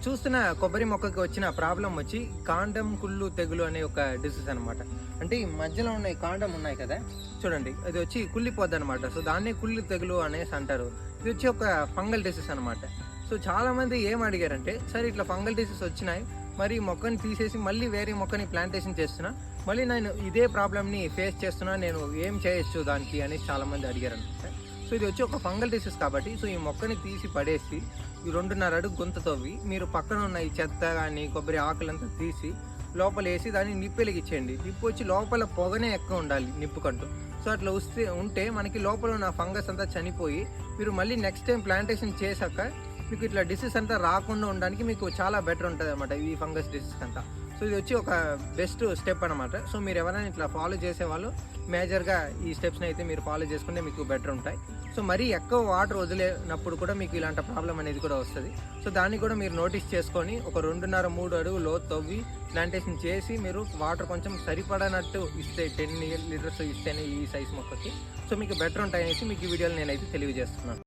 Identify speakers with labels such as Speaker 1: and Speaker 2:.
Speaker 1: చూస్తున్న కొబ్బరి మొక్కకి వచ్చిన ప్రాబ్లం వచ్చి కాండం కుళ్ళు తెగులు అనే ఒక డిసీజ్ అనమాట. అంటే ఈ మధ్యలో ఉన్న ఈ కాండం ఉన్నాయి కదా చూడండి, అది వచ్చి కుళ్ళిపోద్ది అనమాట. సో దాన్నే కుళ్ళు తెగులు అనేసి అంటారు. ఇది వచ్చి ఒక ఫంగల్ డిసీజ్ అనమాట. సో చాలా మంది ఏం అడిగారంటే, సరే ఇట్లా ఫంగల్ డిసీజ్ వచ్చినాయి, మరి మొక్కని తీసేసి మళ్ళీ వేరే మొక్కని ప్లాంటేషన్ చేస్తున్నా, మళ్ళీ నేను ఇదే ప్రాబ్లమ్ని ఫేస్ చేస్తున్నా, నేను ఏం చేయొచ్చు దానికి అనేసి చాలా మంది అడిగారు అనమాట. సో ఇది వచ్చి ఒక ఫంగల్ డిసీజ్ కాబట్టి, సో ఈ మొక్కని తీసి పడేసి ఈ 2.5 అడుగు గుంత తవ్వి మీరు పక్కన ఉన్న ఈ చెత్త కానీ కొబ్బరి ఆకులంతా తీసి లోపల వేసి దాన్ని నిప్పు వెలిగించేయండి. నిప్పు వచ్చి లోపల పొగనే ఎక్కువ ఉండాలి నిప్పుకంటూ. సో అట్లా ఉంటే మనకి లోపల ఉన్న ఫంగస్ అంతా చనిపోయి మీరు మళ్ళీ నెక్స్ట్ టైం ప్లాంటేషన్ చేశాక మీకు ఇట్లా డిసీజ్ అంతా రాకుండా ఉండడానికి మీకు చాలా బెటర్ ఉంటుంది అనమాట ఈ ఫంగస్ డిసీజ్ అంతా. సో ఇది వచ్చి ఒక బెస్ట్ స్టెప్ అనమాట. సో మీరు ఎవరైనా ఇట్లా ఫాలో చేసేవాళ్ళు మేజర్గా ఈ స్టెప్స్ని అయితే మీరు ఫాలో చేసుకుంటే మీకు బెటర్ ఉంటాయి. సో మరీ ఎక్కువ వాటర్ వదిలేనప్పుడు కూడా మీకు ఇలాంటి ప్రాబ్లం అనేది కూడా వస్తుంది. సో దాన్ని కూడా మీరు నోటీస్ చేసుకొని ఒక 2.5-3 అడుగు లోతు తవ్వి ప్లాంటేషన్ చేసి మీరు వాటర్ కొంచెం సరిపడనట్టు ఇస్తే 10 లీటర్స్ ఇస్తేనే ఈ సైజ్ మొక్కకి సో మీకు బెటర్ ఉంటాయనేసి మీకు ఈ వీడియోలో నేనైతే తెలియజేస్తున్నాను.